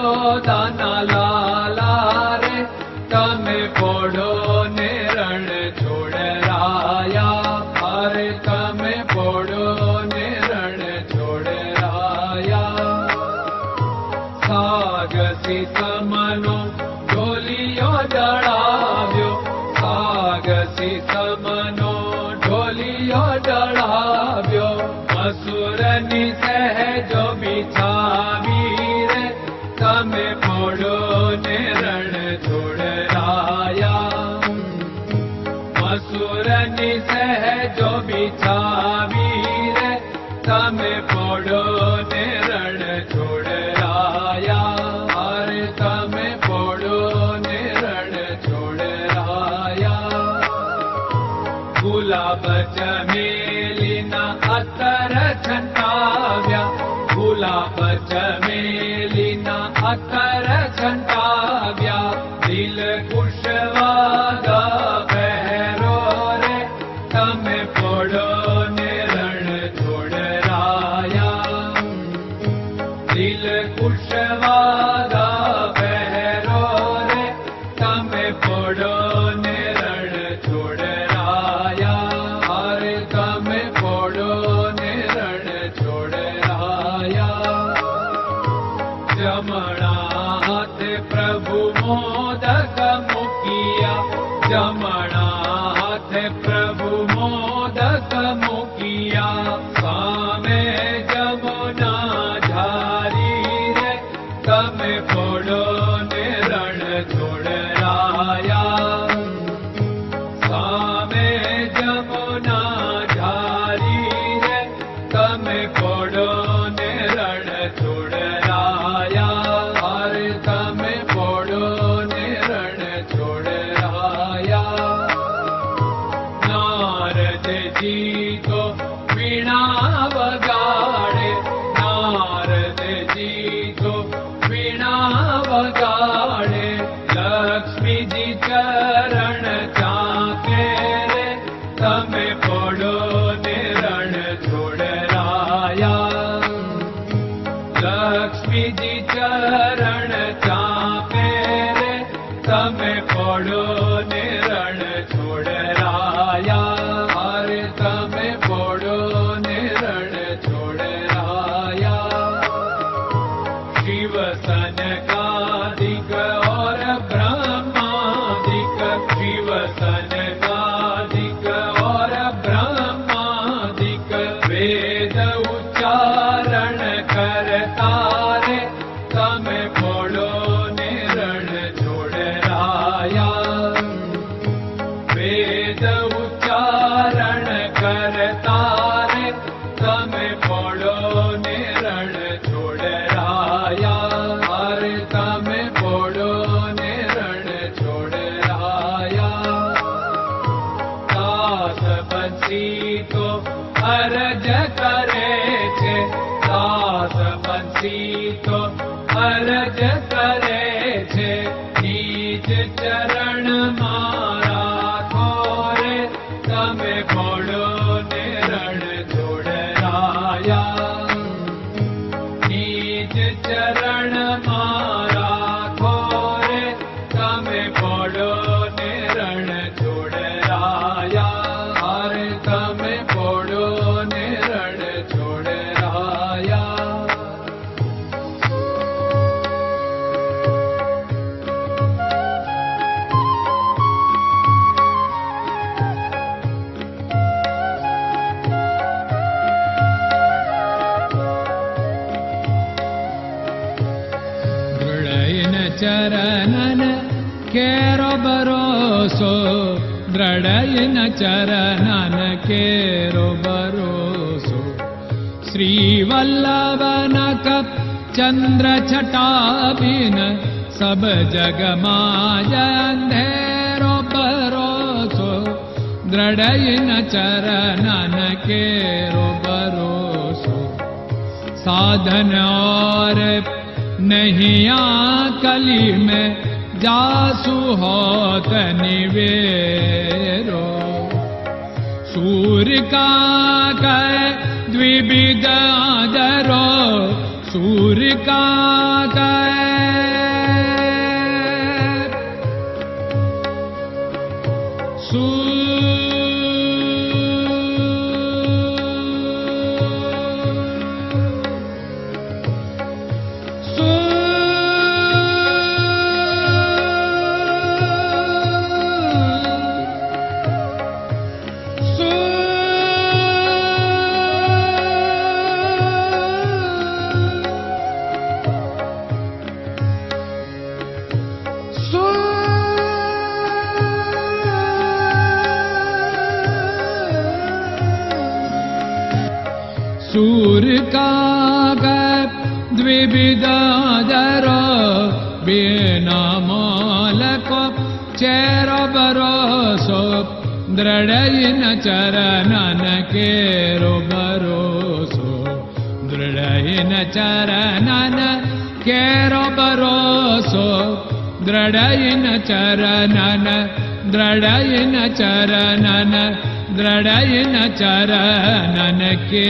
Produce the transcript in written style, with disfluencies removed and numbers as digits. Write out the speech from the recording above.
યશોદાના લાલા રે તમે પોડો ને રણ છોડરાયા, અરે તમે પોડો ને રણ છોડરાયા. સાગસી સમનો ઢોલિયો જડાવ્યો, સાગસી સમનો ઢોલિયો જડાવ્યો. અસુરની સહેજો બિછાવી રે તમે પોડો ને રણ છોડરાયા. અસુરની સહેજો બિછાવી રે તમે પોડો ને રણ છોડરાયા, અરે તમે પોડો ને રણ છોડરાયા. ગુલાબ ચમેલીના અત્તર છંટાવ્યા, ગુલાબ ચમેલીના અત્તર છંટાવ્યા. દિલ કુશવાગા પહેરો રે તમે પોડો ને રણ છોડરાયા. દિલ કુશવાગા પહેરો રે તમે પોડો ને રણ છોડરાયા, અરે તમે પોડો ને રણ છોડરાયા. જમણા હાથે પ્રભુ મોદક મૂકિયા, જમણા હાથે પ્રભુ મોદક મૂકિયા. સામે જમુના ઝારી રે તમે પોડો ને રણ છોડરાયા. સામે જમુના ઝારી રે તમે પોડો ને રણ છોડરાયા, અરે તમે પોડો ને રણ છોડરાયા. નારદજી તો વીણા વગાડે, નારદજી તો વીણા વગાડે. લક્ષ્મીજી ચરણ ચાકે રે તમે પોડો ને રણ છોડરાયા. લક્ષ્મીજી ચરણ ચાપે રે તમે પોડો ને રણ છોડરાયા, અરે તમે પોડો ને રણ છોડરાયા. શિવ સનકાદિક और ब्रह्मादिक, शिव सनकादिक और ब्रह्मादिक. वेद उच्चारण करता रे તમે પોડો ને રણ છોડરાયા. વેદ ઉચ્ચારણ કરતા રે તમે પોડો ને રણ છોડરાયા, અરે તમે પોડો ને રણ છોડરાયા. દાસ બંસી તો અરજ કરે છે, દાસ બંસી તો અરજ કરે છે. નીચ ચરણ મારા ખોરે તમે પોડો ને રણ છોડરાયા. નીચ ચરણ મારા ખોરે તમે પોડો ને રણ છોડરાયા, અરે તમે પોડો ને રણ છોડરાયા. ચરણન કેરો ભરોસો, દ્રઢયન ચરણન કેરો ભરોસો. શ્રી વલ્લભન કપ ચંદ્ર છટાબિન સબ જગમાં અંધેરો ભરોસો. દ્રઢયન ચરણન કેરો ભરોસો. साधन और नहीं कली में जासु होत निवेरो। सूर्य का कह द्विविध आदरो, सूर्य का कह एकाग द्विविधदरो बिना मोलको चेरो भरोसो दृढ़इन चरणन केरो भरोसो दृढ़इन चरणन केरो भरोसो दृढ़इन चरणन दृढ़इन चरणन दृढ़इन चरणन के